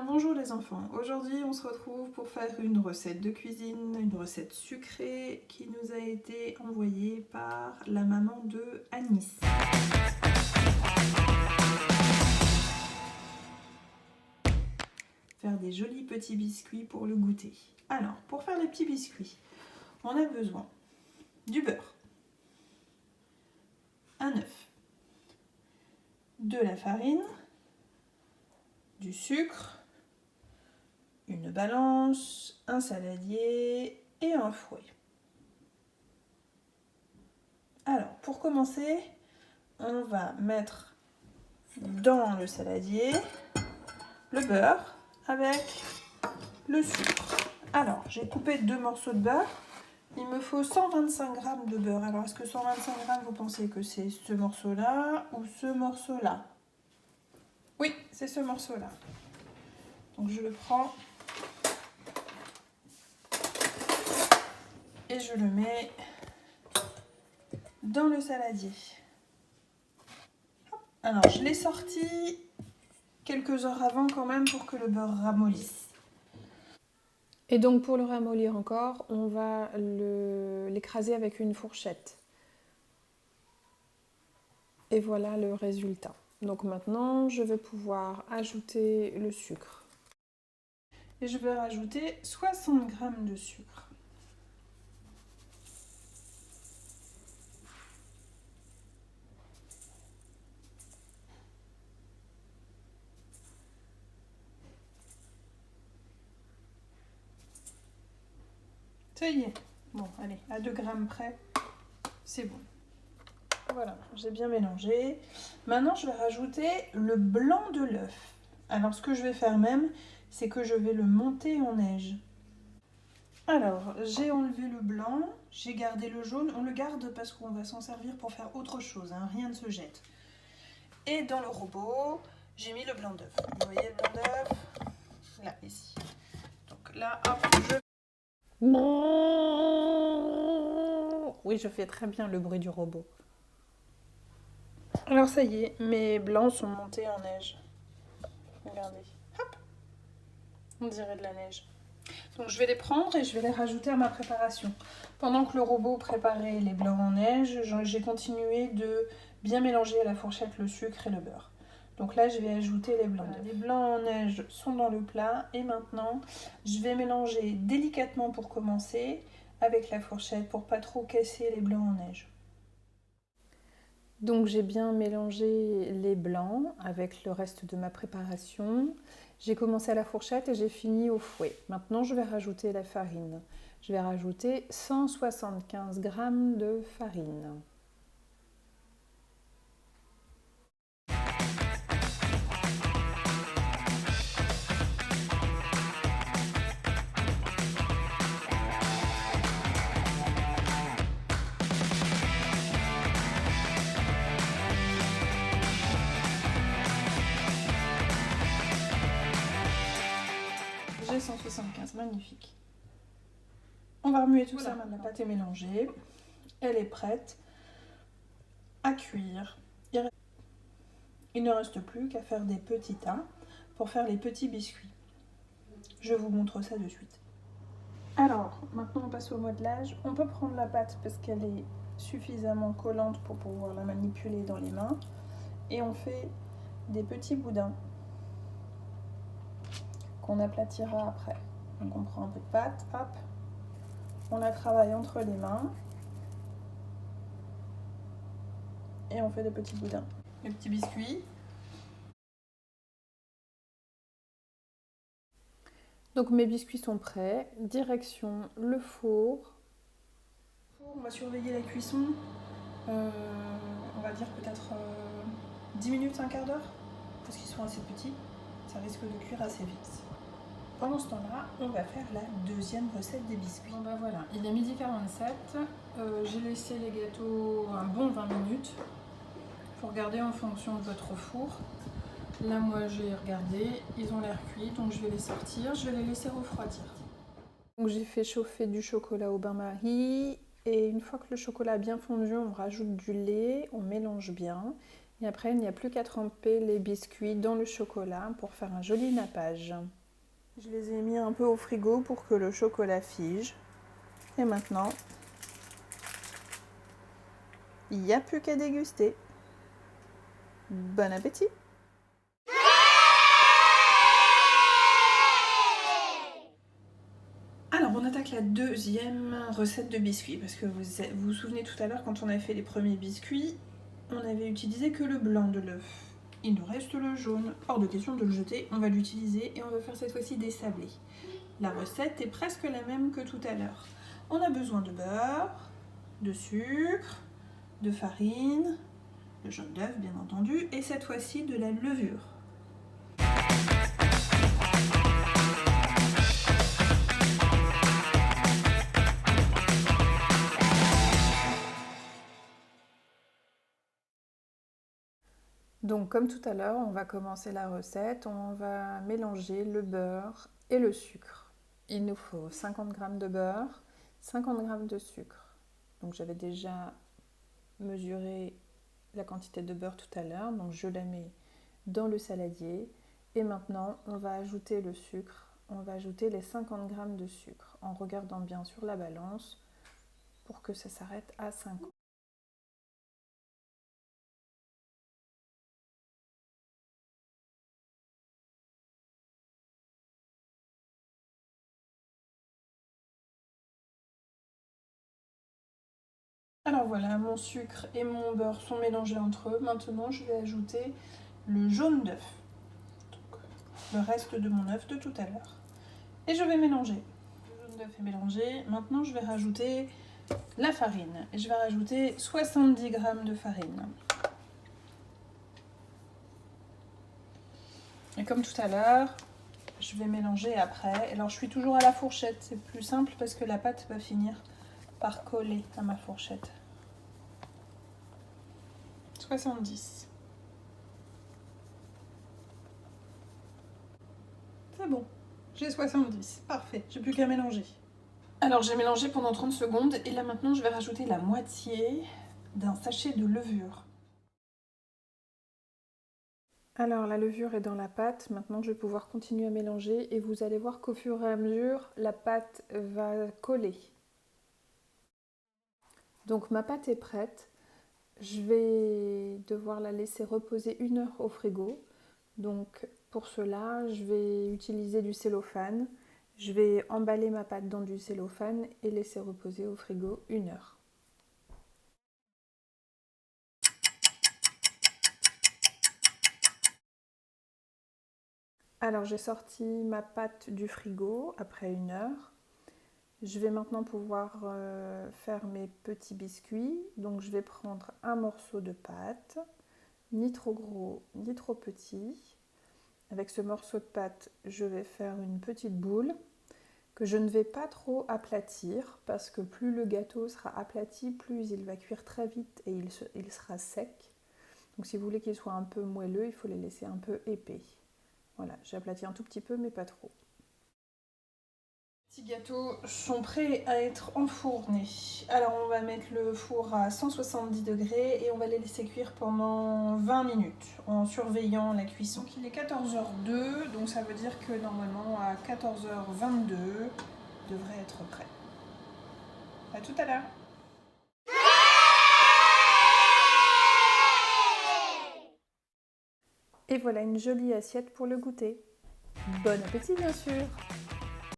Alors bonjour les enfants, aujourd'hui on se retrouve pour faire une recette de cuisine, une recette sucrée qui nous a été envoyée par la maman de Anis. Faire des jolis petits biscuits pour le goûter. Alors pour faire les petits biscuits, on a besoin du beurre, un œuf, de la farine, du sucre, une balance, un saladier et un fouet. Alors, pour commencer, on va mettre dans le saladier le beurre avec le sucre. Alors, j'ai coupé 2 morceaux de beurre. Il me faut 125 g de beurre. Alors, est-ce que 125 g, vous pensez que c'est ce morceau-là ou ce morceau-là? Oui, c'est ce morceau-là. Donc, je le prends et je le mets dans le saladier. Alors, je l'ai sorti quelques heures avant quand même pour que le beurre ramollisse. Et donc pour le ramollir encore, on va l'écraser avec une fourchette. Et voilà le résultat. Donc maintenant, je vais pouvoir ajouter le sucre. Et je vais rajouter 60 g de sucre. Ça y est. Bon, allez, à 2 g près, c'est bon. Voilà, j'ai bien mélangé. Maintenant, je vais rajouter le blanc de l'œuf. Alors, ce que je vais faire même, c'est que je vais le monter en neige. Alors, j'ai enlevé le blanc, j'ai gardé le jaune. On le garde parce qu'on va s'en servir pour faire autre chose, hein, rien ne se jette. Et dans le robot, j'ai mis le blanc d'œuf. Vous voyez le blanc d'œuf? Là, ici. Donc là, hop, Oui, je fais très bien le bruit du robot. Alors ça y est, mes blancs sont montés en neige. Regardez. Hop. On dirait de la neige. Donc je vais les prendre et je vais les rajouter à ma préparation. Pendant que le robot préparait les blancs en neige, j'ai continué de bien mélanger à la fourchette le sucre et le beurre. Donc là, je vais ajouter les blancs. Voilà, les blancs en neige sont dans le plat et maintenant, je vais mélanger délicatement pour commencer avec la fourchette pour pas trop casser les blancs en neige. Donc j'ai bien mélangé les blancs avec le reste de ma préparation. J'ai commencé à la fourchette et j'ai fini au fouet. Maintenant, je vais rajouter la farine. Je vais rajouter 175 g de farine. J'ai 175, magnifique. On va remuer tout ça maintenant. La pâte est mélangée, elle est prête à cuire. Il ne reste plus qu'à faire des petits tas pour faire les petits biscuits. Je vous montre ça de suite. Alors, maintenant on passe au modelage. On peut prendre la pâte parce qu'elle est suffisamment collante pour pouvoir la manipuler dans les mains. Et on fait des petits boudins qu'on aplatira après. Donc on prend un peu de pâte, hop, on la travaille entre les mains et on fait des petits boudins. Les petits biscuits. Donc mes biscuits sont prêts. Direction le four. On va surveiller la cuisson, on va dire peut-être 10 minutes, un quart d'heure, parce qu'ils sont assez petits, ça risque de cuire assez vite. Pendant ce temps-là, on va faire la deuxième recette des biscuits. Bon bah voilà, il est 12h47, j'ai laissé les gâteaux un bon 20 minutes pour garder en fonction de votre four. Là moi j'ai regardé, ils ont l'air cuits, donc je vais les sortir, je vais les laisser refroidir. Donc j'ai fait chauffer du chocolat au bain-marie et une fois que le chocolat a bien fondu, on rajoute du lait, on mélange bien Et après, il n'y a plus qu'à tremper les biscuits dans le chocolat pour faire un joli nappage. Je les ai mis un peu au frigo pour que le chocolat fige. Et maintenant, il n'y a plus qu'à déguster. Bon appétit! Alors on attaque la deuxième recette de biscuits parce que vous vous souvenez tout à l'heure quand on a fait les premiers biscuits, on avait utilisé que le blanc de l'œuf. Il nous reste le jaune. Hors de question de le jeter, on va l'utiliser et on va faire cette fois-ci des sablés. La recette est presque la même que tout à l'heure. On a besoin de beurre, de sucre, de farine, le jaune d'œuf bien entendu, et cette fois-ci de la levure. Donc comme tout à l'heure, on va commencer la recette, on va mélanger le beurre et le sucre. Il nous faut 50 g de beurre, 50 g de sucre. Donc j'avais déjà mesuré la quantité de beurre tout à l'heure, donc je la mets dans le saladier. Et maintenant, on va ajouter le sucre, on va ajouter les 50 g de sucre en regardant bien sur la balance pour que ça s'arrête à 50. Alors voilà, mon sucre et mon beurre sont mélangés entre eux. Maintenant, je vais ajouter le jaune d'œuf. Le reste de mon œuf de tout à l'heure. Et je vais mélanger. Le jaune d'œuf est mélangé. Maintenant, je vais rajouter la farine. Et je vais rajouter 70 g de farine. Et comme tout à l'heure, je vais mélanger après. Alors, je suis toujours à la fourchette. C'est plus simple parce que la pâte va finir par coller à ma fourchette. 70. C'est bon, j'ai 70. Parfait, j'ai plus qu'à mélanger. Alors j'ai mélangé pendant 30 secondes et là maintenant je vais rajouter la moitié d'un sachet de levure. Alors la levure est dans la pâte, maintenant je vais pouvoir continuer à mélanger et vous allez voir qu'au fur et à mesure la pâte va coller. Donc ma pâte est prête, je vais devoir la laisser reposer 1 heure au frigo. Donc pour cela je vais utiliser du cellophane, je vais emballer ma pâte dans du cellophane et laisser reposer au frigo 1 heure. Alors j'ai sorti ma pâte du frigo après 1 heure. Je vais maintenant pouvoir faire mes petits biscuits. Donc je vais prendre un morceau de pâte, ni trop gros ni trop petit. Avec ce morceau de pâte, je vais faire une petite boule que je ne vais pas trop aplatir parce que plus le gâteau sera aplati, plus il va cuire très vite et il sera sec. Donc si vous voulez qu'il soit un peu moelleux, il faut les laisser un peu épais. Voilà, j'ai aplati un tout petit peu mais pas trop. Les petits gâteaux sont prêts à être enfournés. Alors on va mettre le four à 170 degrés et on va les laisser cuire pendant 20 minutes en surveillant la cuisson. Donc il est 14h02, donc ça veut dire que normalement à 14h22 devrait être prêt. À tout à l'heure. Et voilà une jolie assiette pour le goûter. Bon appétit bien sûr!